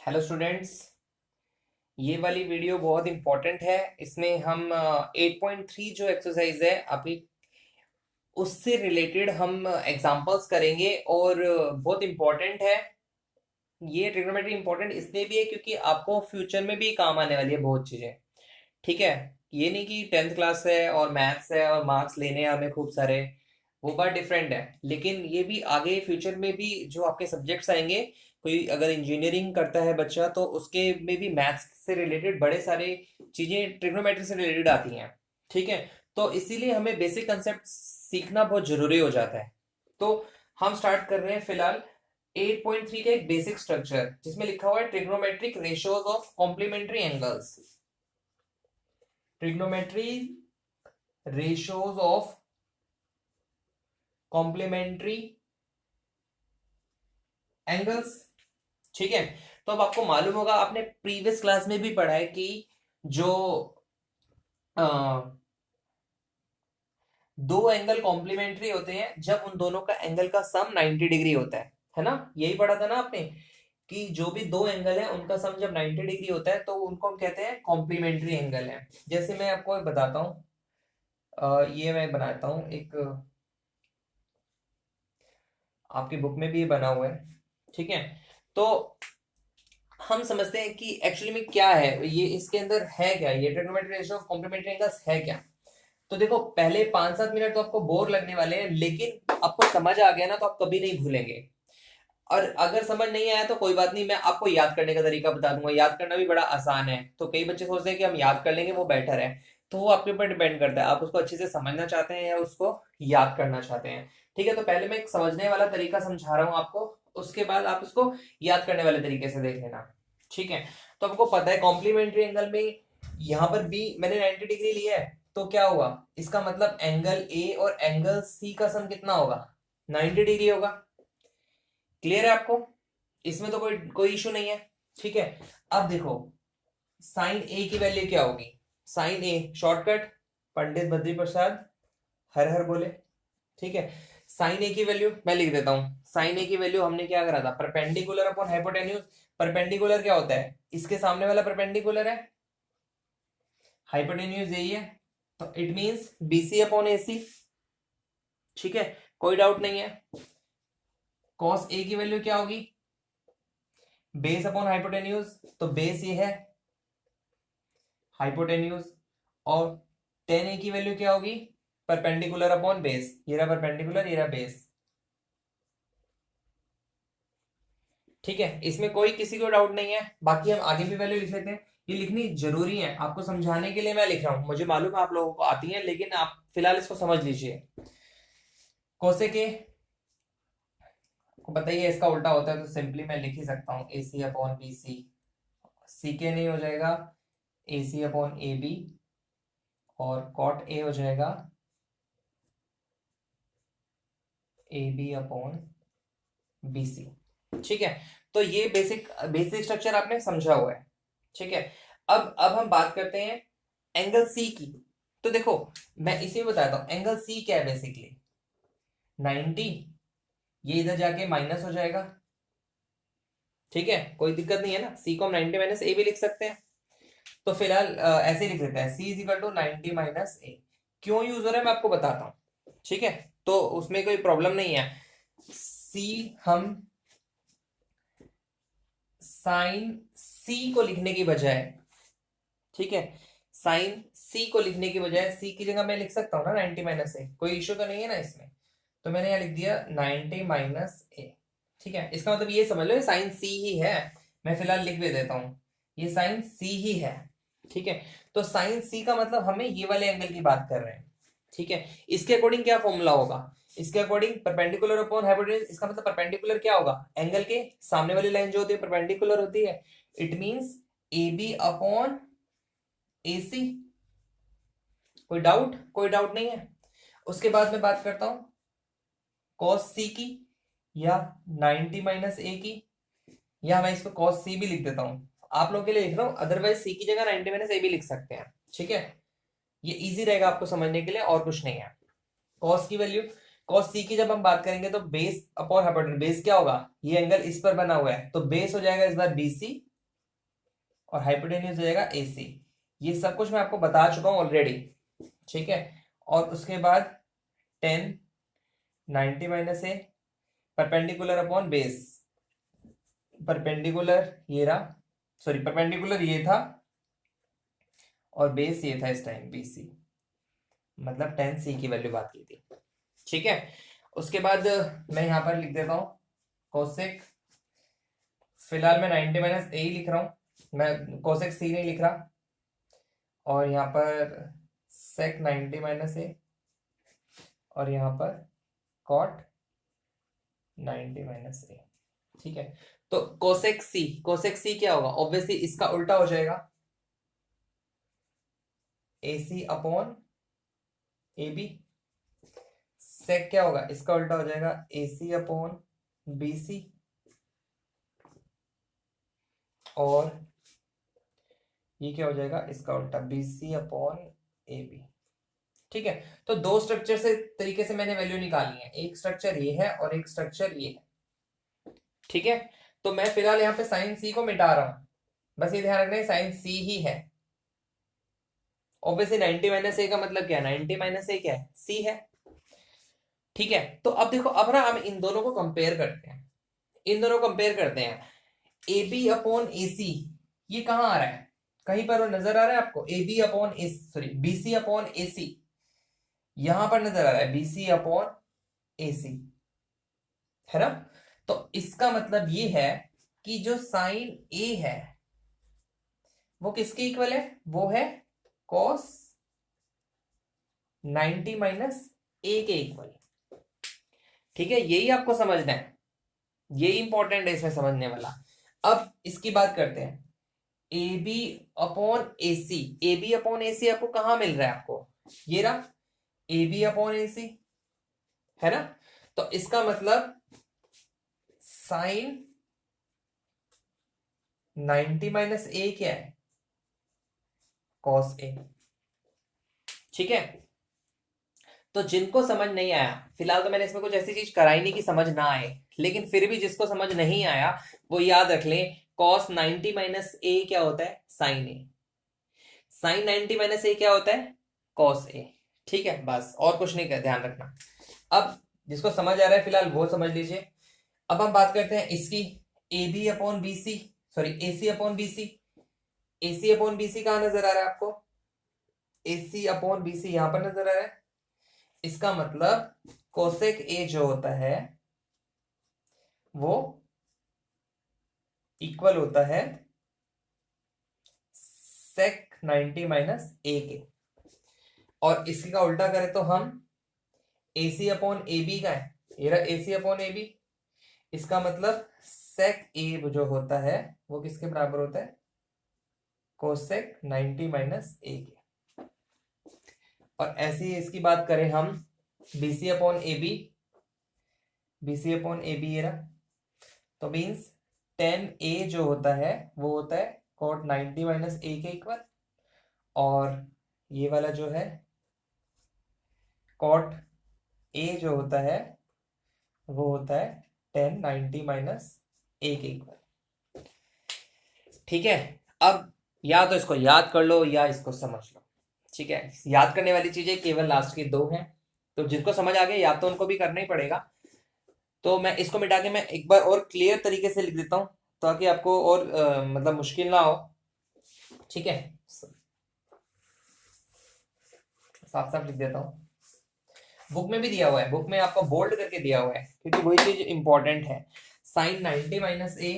Hello students. ये वाली video बहुत इंपॉर्टेंट है। इसमें हम 8.3 जो एक्सरसाइज है अभी उससे रिलेटेड हम एग्जांपल्स करेंगे और बहुत इंपॉर्टेंट है। ये ट्रिग्नोमेट्री इंपॉर्टेंट इसलिए भी है क्योंकि आपको फ्यूचर में भी काम आने वाली है बहुत चीजें। ठीक है। ये नहीं कि 10th क्लास है और मैथ्स है और मार्क्स लेने हैं हमें खूब सारे, वो बात डिफरेंट है। लेकिन ये भी आगे फ्यूचर में भी जो आपके सब्जेक्ट्स आएंगे, कोई अगर इंजीनियरिंग करता है बच्चा तो उसके में भी मैथ्स से रिलेटेड बड़े सारे चीजें ट्रिग्नोमेट्री से रिलेटेड आती हैं। ठीक है। तो इसीलिए हमें बेसिक कंसेप्ट सीखना बहुत जरूरी हो जाता है। तो हम स्टार्ट कर रहे हैं फिलहाल 8.3 का एक बेसिक स्ट्रक्चर जिसमें लिखा हुआ है trigonometric ratios of complementary angles. Trigonometry ratios of complementary angles. ठीक है। तो अब आपको मालूम होगा, आपने प्रीवियस क्लास में भी पढ़ा है कि जो अ, दो एंगल कॉम्प्लीमेंट्री होते हैं जब उन दोनों का एंगल का सम 90 डिग्री होता है ना। यही पढ़ा था ना आपने कि जो भी दो एंगल है उनका सम जब 90 डिग्री होता है तो उनको हम कहते हैं कॉम्प्लीमेंट्री एंगल है। जैसे मैं आपको एक बताता हूँ, ये मैं बनाता हूँ एक, आपकी बुक में भी ये बना हुआ है। ठीक है। तो हम समझते हैं कि एक्चुअली में क्या है ये, इसके अंदर है क्या, ये trigonometry ratio of complementary angles है क्या। तो देखो, पहले 5-7 मिनट तो आपको बोर लगने वाले हैं, लेकिन आपको समझ आ गया ना तो आप कभी नहीं भूलेंगे। और अगर समझ नहीं आया तो कोई बात नहीं, मैं आपको याद करने का तरीका बता दूंगा। याद करना भी बड़ा आसान है। तो कई बच्चे सोचते हैं कि हम याद कर लेंगे वो बेटर है। तो वो आपके ऊपर डिपेंड करता है, आप उसको अच्छे से समझना चाहते हैं या उसको याद करना चाहते हैं। ठीक है। तो पहले मैं एक समझने वाला तरीका समझा रहा हूँ आपको, उसके बाद आप उसको याद करने वाले तरीके से देख लेना। ठीक है। तो आपको पता है कॉम्प्लीमेंट्री एंगल में यहाँ पर बी मैंने 90 डिग्री लिया है, तो क्या हुआ, इसका मतलब एंगल ए और एंगल सी का सम कितना होगा, 90 डिग्री होगा। क्लियर है आपको, इसमें तो कोई कोई इशू नहीं है। ठीक है। अब देखो, साइन ए की वैल्यू क्या होगी। साइन ए शॉर्टकट, पंडित बद्री प्रसाद हर हर बोले। ठीक है। साइन ए की वैल्यू मैं लिख देता हूं। साइन ए की वैल्यू हमने क्या करा था, परपेंडिकुलर अपॉन हाइपोटेन्यूज। परपेंडिकुलर क्या होता है, इसके सामने वाला परपेंडिकुलर है, हाइपोटेन्यूज यही है, तो it means BC upon AC. ठीक है, कोई डाउट नहीं है। कॉस ए की वैल्यू क्या होगी, बेस अपॉन हाइपोटेन्यूज, तो बेस ये है, हाइपोटेन्यूज। और टेन ए की वैल्यू क्या होगी, परपेंडिकुलर अपॉन बेस, ये रहा परपेंडिकुलर ये रहा बेस। ठीक है, इसमें कोई किसी को डाउट नहीं है। बाकी हम आगे भी वैल्यू लिख लेते हैं, ये लिखनी जरूरी है आपको समझाने के लिए मैं लिख रहा हूं। मुझे मालूम है आप लोगों को आती है, लेकिन आप फिलहाल इसको समझ लीजिए। कोसेक ए को बताइए इसका उल्टा होता है, तो सिंपली मैं लिख ही सकता हूँ ए सी अपॉन बी सी। सी के नहीं हो जाएगा A C upon A B, और कॉट ए हो जाएगा A B upon B C. ठीक है। तो ये बेसिक बेसिक स्ट्रक्चर आपने समझा हुआ है। ठीक है। अब हम बात करते हैं एंगल सी की। तो देखो, मैं इसे बताता हूं एंगल सी क्या है बेसिकली, 90, ये इधर जाके माइनस हो जाएगा। ठीक है, कोई दिक्कत नहीं है ना, सी को हम 90 माइनस ए भी लिख सकते हैं। तो फिलहाल ऐसे ही लिख लेते हैं, सी इज इक्वल टू 90 माइनस ए। क्यों यूज हो रहा है मैं आपको बताता हूं। ठीक है, तो उसमें कोई प्रॉब्लम नहीं है। सी हम साइन सी को लिखने की बजाय, ठीक है, साइन सी को लिखने की बजाय सी की जगह मैं लिख सकता हूँ ना 90 माइनस ए, कोई इश्यू तो नहीं है ना इसमें। तो मैंने यहाँ लिख दिया 90 माइनस ए। ठीक है, इसका मतलब ये समझ लो ये साइन सी ही है। मैं फिलहाल लिख भी देता हूँ, ये साइन सी ही है। ठीक है। तो साइन सी का मतलब हमें ये वाले एंगल की बात कर रहे हैं। ठीक है। इसके अकॉर्डिंग क्या फॉर्मूला होगा, इसके अकॉर्डिंग परपेंडिकुलर अपॉन हाइपोटेन्यूज। इसका मतलब परपेंडिकुलर क्या होगा, एंगल के सामने वाली लाइन जो होती है परपेंडिकुलर होती है। It means A B upon A C. कोई डाउट, कोई डाउट नहीं है। उसके बाद में बात करता हूं कॉस सी की, या 90 माइनस ए की, या मैं इसको कॉस सी भी लिख देता हूं। आप लोगों के लिए लिख रहा हूं, अदरवाइज सी की जगह 90 माइनस ए भी लिख सकते हैं। ठीक है, ये इजी रहेगा आपको समझने के लिए, और कुछ नहीं है। कॉस की वैल्यू, कॉस सी की जब हम बात करेंगे तो बेस अपॉन हाइपोटेन्यूज। बेस क्या होगा, ये एंगल इस पर बना हुआ है तो बेस हो जाएगा इस बार बीसी, और हाइपोटेन्यूज हो जाएगा AC। ये सब कुछ मैं आपको बता चुका हूं ऑलरेडी, ठीक है। और उसके बाद 10 90 माइनस ए परपेंडिकुलर अपॉन बेस, परपेंडिकुलर ये रहा, सॉरी परपेंडिकुलर ये था और बेस ये था इस टाइम BC, मतलब 10C की वैल्यू बात की थी, ठीक है। उसके बाद मैं यहां पर लिख देता हूं कोसेक, फिलहाल मैं 90 माइनस ए ही लिख रहा हूं, मैं कोसेक C नहीं लिख रहा। और यहाँ पर सेक 90 माइनस ए और यहाँ पर कॉट 90 माइनस ए, ठीक है। तो कोसेक सी क्या होगा, ऑब्वियसली इसका उल्टा हो जाएगा, AC अपॉन AB। सेक क्या होगा, इसका उल्टा हो जाएगा AC अपॉन BC। और ये क्या हो जाएगा, इसका उल्टा BC अपॉन AB, ठीक है। तो दो स्ट्रक्चर से तरीके से मैंने वैल्यू निकाली है, एक स्ट्रक्चर ये है और एक स्ट्रक्चर ये है, ठीक है। तो मैं फिलहाल यहाँ पे साइन C को मिटा रहा हूं, बस ये ध्यान रखना है साइन C ही है। ऑब्वियसली 90 माइनस ए का मतलब क्या है, 90 माइनस ए क्या है, C है, ठीक है। तो अब देखो, अब ना हम इन दोनों को कंपेयर करते हैं, इन दोनों को कंपेयर करते हैं। AB अपॉन AC ये कहां आ रहा है, कहीं पर वो नजर आ रहा है आपको, AB upon sorry BC upon AC यहां पर नजर आ रहा है, BC अपॉन AC, है ना। तो इसका मतलब ये है कि जो साइन A है वो किसके इक्वल है, वो है cos 90 माइनस A के इक्वल, ठीक है। यही आपको समझना है, यही इंपॉर्टेंट है इसमें समझने वाला। अब इसकी बात करते हैं, AB upon AC, AB upon AC आपको कहां मिल रहा है, आपको ये रहा AB अपॉन AC, है ना। तो इसका मतलब साइन 90 माइनस A क्या है, cos A, ठीक है। तो जिनको समझ नहीं आया, फिलहाल तो मैंने इसमें कुछ ऐसी चीज कराई नहीं कि समझ ना आए, लेकिन फिर भी जिसको समझ नहीं आया वो याद रख ले, cos 90 माइनस ए क्या होता है, साइन ए, साइन 90 माइनस ए क्या होता है, cos ए, ठीक है। बस और कुछ नहीं, ध्यान रखना। अब जिसको समझ आ रहा है फिलहाल वो समझ लीजिए। अब हम बात करते हैं इसकी, AB upon BC, sorry AC upon BC, AC upon BC कहां नजर आ रहा है आपको, AC अपॉन BC यहां पर नजर आ रहा है। इसका मतलब कोसेक A जो होता है वो इक्वल होता है सेक 90 माइनस ए के। और इसी का उल्टा करें तो हम AC अपॉन AB का है, ये रहा AC अपॉन AB, इसका मतलब सेक A जो होता है वो किसके बराबर होता है, कोसेक 90 माइनस ए के। और ऐसे ही इसकी बात करें हम BC upon AB, BC upon AB ये रहा, तो मीन्स 10A जो होता है वो होता है cot 90 माइनस ए के इक्वल, और ये वाला जो है cot A जो होता है वो होता है 10 90 माइनस ए के इक्वल, ठीक है। अब या तो इसको याद कर लो या इसको समझ लो, ठीक है। याद करने वाली चीजें केवल लास्ट की दो हैं, तो जिनको समझ आ गया या तो उनको भी करना ही पड़ेगा। तो मैं इसको मिटा के मैं एक बार और क्लियर तरीके से लिख देता हूं ताकि आपको और मतलब मुश्किल ना हो, ठीक है। साफ साफ लिख देता हूं, बुक में भी दिया हुआ है, बुक में आपको बोल्ड करके दिया हुआ है क्योंकि वही चीज इंपॉर्टेंट है। Sign 90 minus A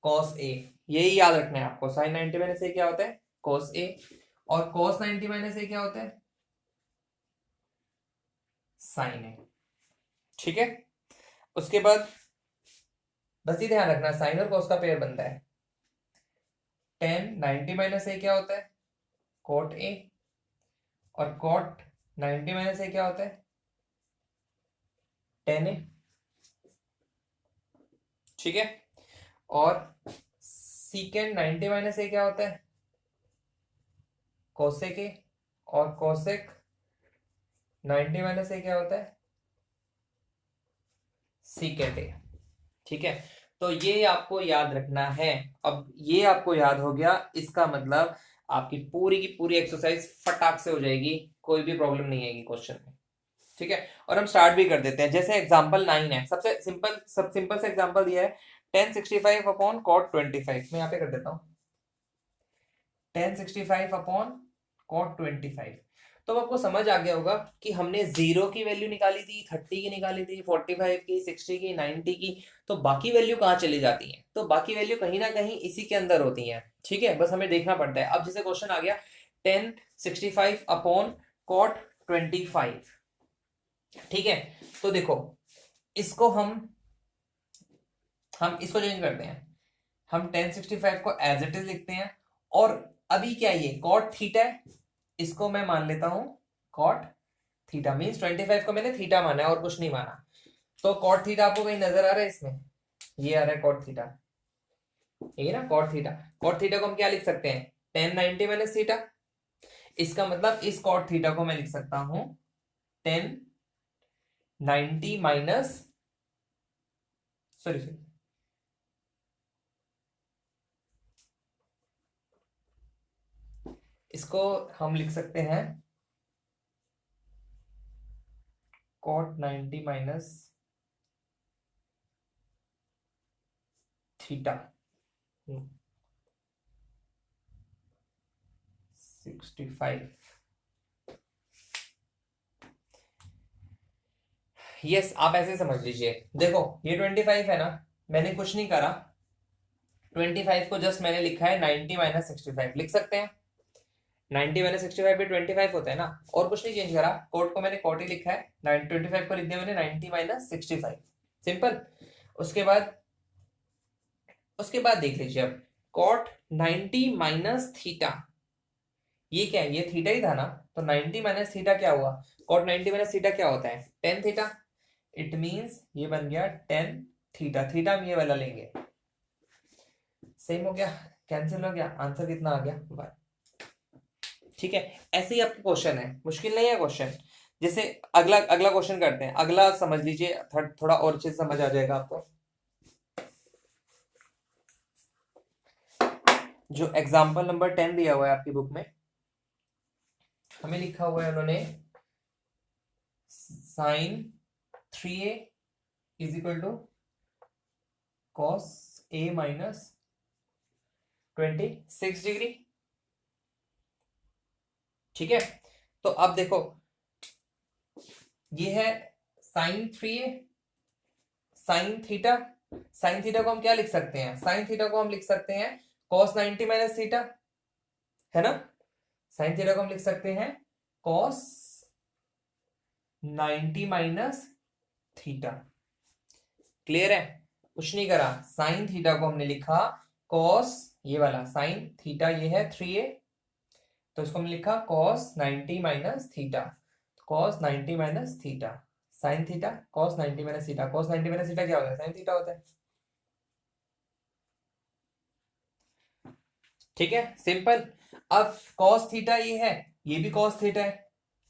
cos A, यही याद रखना है आपको, साइन 90 माइनस ए क्या होता है, कॉस ए, और कॉस 90 माइनस ए क्या होता है, साइन ए, ठीक है। उसके बाद बस ये ध्यान रखना साइन और कॉस का पेयर बनता है, 10 90 माइनस ए क्या होता है, कॉट ए, और कॉट 90 माइनस ए क्या होता है, टेन ए, ठीक है। और सीकेंड 90 माइनस ए क्या होता है, कोसेक ए, और कोसेक 90 माइनस ए क्या होता है, सीकेंड ए, ठीक है। तो ये आपको याद रखना है। अब ये आपको याद हो गया, इसका मतलब आपकी पूरी की पूरी एक्सरसाइज फटाक से हो जाएगी, कोई भी प्रॉब्लम नहीं आएगी क्वेश्चन में। ठीक है, और हम स्टार्ट भी कर देते हैं। जैसे एग्जांपल 9 है, सबसे सिंपल से एग्जांपल दिया है 1065 अपॉन cot 25। मैं यहाँ पे कर देता हूँ 1065 अपॉन cot 25। तो अब आपको समझ आ गया होगा कि हमने 0 की वैल्यू निकाली थी, 30 की निकाली थी, 45 की, 60 की, 90 की। तो बाकी वैल्यू कहाँ चली जाती है? तो बाकी वैल्यू कहीं ना कहीं इसी के अंदर होती है। ठीक है, बस हमें देखना पड़ता है। अब जैसे क्वेश्चन आ गया 1065 अपॉन cot 25। ठीक है, तो देखो इसको हम इसको चेंज करते हैं। हम 1065 को एज इट इज लिखते हैं। और अभी क्या ये कॉट थीटा है, इसको मैं मान लेता हूं कॉट थीटा। मींस 25 को मैंने थीटा माना है और कुछ नहीं माना। तो कॉट थीटा आपको कहीं नजर आ रहा है इसमें? ये आ रहा है कॉट थीटा, ये ना कॉट थीटा। कॉट थीटा को हम क्या लिख सकते हैं? 1090 माइनस थीटा। इसका मतलब इस कॉट थीटा को मैं लिख सकता हूं 1090 माइनस, सॉरी इसको हम लिख सकते हैं cot 90 माइनस थीटा 65। यस, आप ऐसे समझ लीजिए। देखो ये 25 है ना, मैंने कुछ नहीं करा। 25 को जस्ट मैंने लिखा है 90 माइनस 65, लिख सकते हैं। 90 माइनस 65 भी 25 होता है ना, और कुछ नहीं चेंज करा। कोट को मैंने कोट ही लिखा है, 25 को लिख दिया मैंने 90 माइनस 65, सिंपल। उसके बाद देख लीजिए अब कॉट 90 माइनस थीटा, ये क्या है? ये थीटा ही था ना। तो 90 माइनस थीटा क्या हुआ? कॉट 90 माइनस थीटा क्या होता है? Tan theta. इट मींस ये बन गया टेन थीटा। थीटा हम ये वाला लेंगे, सेम हो गया, कैंसिल हो गया, आंसर कितना आ गया? 1। ठीक है, ऐसे ही आपके क्वेश्चन है, मुश्किल नहीं है क्वेश्चन। जैसे अगला अगला क्वेश्चन करते हैं। अगला समझ लीजिए, थोड़ा और अच्छे से समझ आ जाएगा आपको। जो एग्जाम्पल नंबर 10 दिया हुआ है आपकी बुक में, हमें लिखा हुआ है उन्होंने sine 3a is equal to cos a minus 26 degree. ठीक है, तो अब देखो ये है sine 3a sine theta. Sine theta को हम क्या लिख सकते हैं? साइन थीटा को हम लिख सकते हैं कॉस 90 माइनस थीटा, है ना। साइन थीटा को हम लिख सकते हैं कॉस 90 माइनस थीटा। क्लियर है? कुछ नहीं करा, साइन थीटा को हमने लिखा कॉस, ये वाला साइन थीटा ये है 3a, तो इसको हमने लिखा cos 90 minus theta. Cos 90 minus theta sine theta, cos 90 minus theta. Cos 90 minus theta क्या होता है? साइन थीटा होता है। ठीक है, सिंपल। अब कॉस थीटा ये है, ये भी कॉस थीटा है,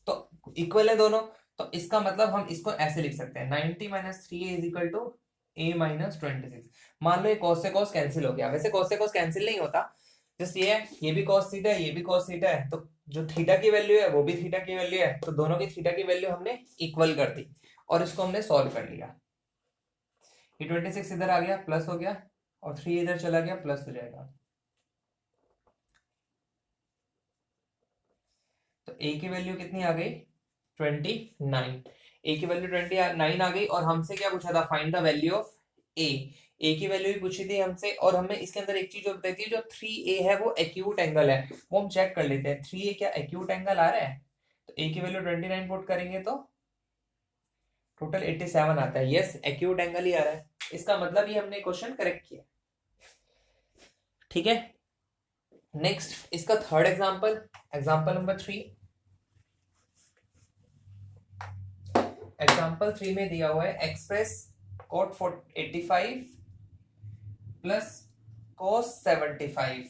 तो इक्वल है दोनों। तो इसका मतलब हम इसको ऐसे लिख सकते हैं 90 minus 3a is equal to a minus 26। मान लो ये कॉस से कॉस कैंसिल हो गया। वैसे कॉस से कॉस कैंसिल नहीं होता, जस्ट ये है, ये भी कॉस थीटा है, ये भी कॉस थीटा है, तो जो थीटा की वैल्यू है वो भी थीटा की वैल्यू है, तो दोनों की थीटा की वैल्यू हमने इक्वल कर दी और इसको हमने सॉल्व कर लिया। ये 26 इधर आ गया, प्लस हो गया, और 3 इधर चला गया, प्लस हो जाएगा। तो a की वैल्यू कितनी आ गई? 29। a की वैल्यू 29 आ गई, और हमसे क्या पूछा था? Find the value of a। a की वैल्यू भी पूछी थी हमसे, और हमें इसके अंदर एक चीज और बताई थी, जो 3a है वो एक्यूट एंगल है। वो हम चेक कर लेते हैं 3a क्या एक्यूट एंगल आ रहा है। तो a की वैल्यू 29 पुट करेंगे तो टोटल 87 आता है। यस, एक्यूट एंगल ही आ रहा है, इसका मतलब ये हमने क्वेश्चन करेक्ट किया। ठीक है, नेक्स्ट इसका third example, example number 3। Example 3 में दिया हुआ है express cot 85 plus cos 75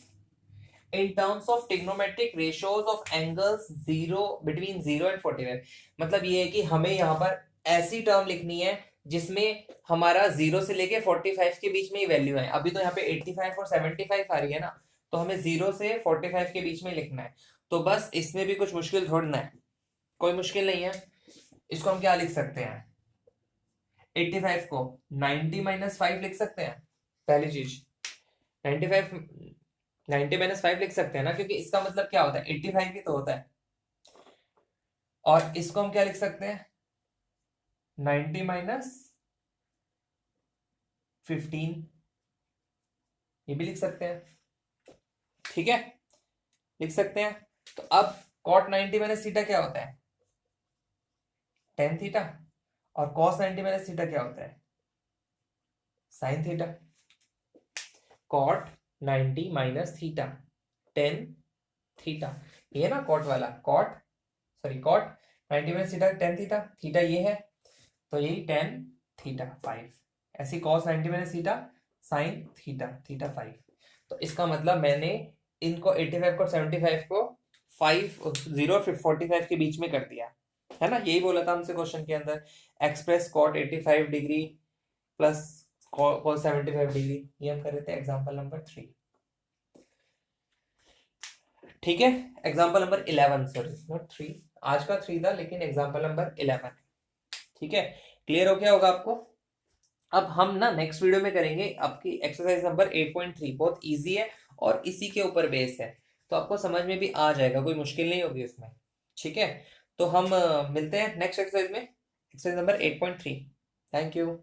in terms of trigonometric ratios of angles 0 between 0 and 45। मतलब ये है कि हमें यहाँ पर ऐसी टर्म लिखनी है जिसमें हमारा 0 से लेके 45 के बीच में ही वैल्यू है। अभी तो यहाँ पे 85 और 75 आ रही है ना, तो हमें 0 से 45 के बीच में लिखना है। तो बस इसमें भी कुछ मुश्किल थोड़ना है, कोई मुश्किल नहीं है। इसको हम क्या लिख सकते हैं, 85 को 90 माइनस 5 लिख सकते हैं। पहली चीज 95 90 माइनस 5 लिख सकते हैं ना, क्योंकि इसका मतलब क्या होता है, 85 ही तो होता है। और इसको हम क्या लिख सकते हैं, 90 माइनस 15, ये भी लिख सकते हैं। ठीक है, लिख सकते हैं। तो अब cot 90 माइनस थीटा क्या होता है, tan थीटा। और cos 90 माइनस थीटा क्या होता है, sin theta. cot 90 minus theta tan theta, ये ना cot वाला, cot 90 minus theta tan theta, theta ये है तो यही tan थीटा 5। ऐसी cos 90 minus theta sin theta 5। तो इसका मतलब मैंने इनको 85 को 75 को 0 और 45 के बीच में कर दिया है ना, यही बोला था हमसे क्वेश्चन के अंदर। Express cot 85 degree plus cos 75 degree, ये हम कर रहे थे एग्जांपल नंबर 3। ठीक है, एग्जांपल नंबर 11, सॉरी नॉट 3, आज का 3 था लेकिन एग्जांपल नंबर 11। ठीक है, क्लियर हो गया होगा आपको। अब हम ना नेक्स्ट वीडियो में करेंगे आपकी एक्सरसाइज नंबर 8.3, बहुत इजी है और इसी के ऊपर बेस है, तो आपको समझ में भी आ जाएगा, कोई मुश्किल नहीं होगी उसमें। ठीक है, तो हम मिलते हैं नेक्स्ट एक्सरसाइज में, एक्सरसाइज नंबर 8.3। Thank you.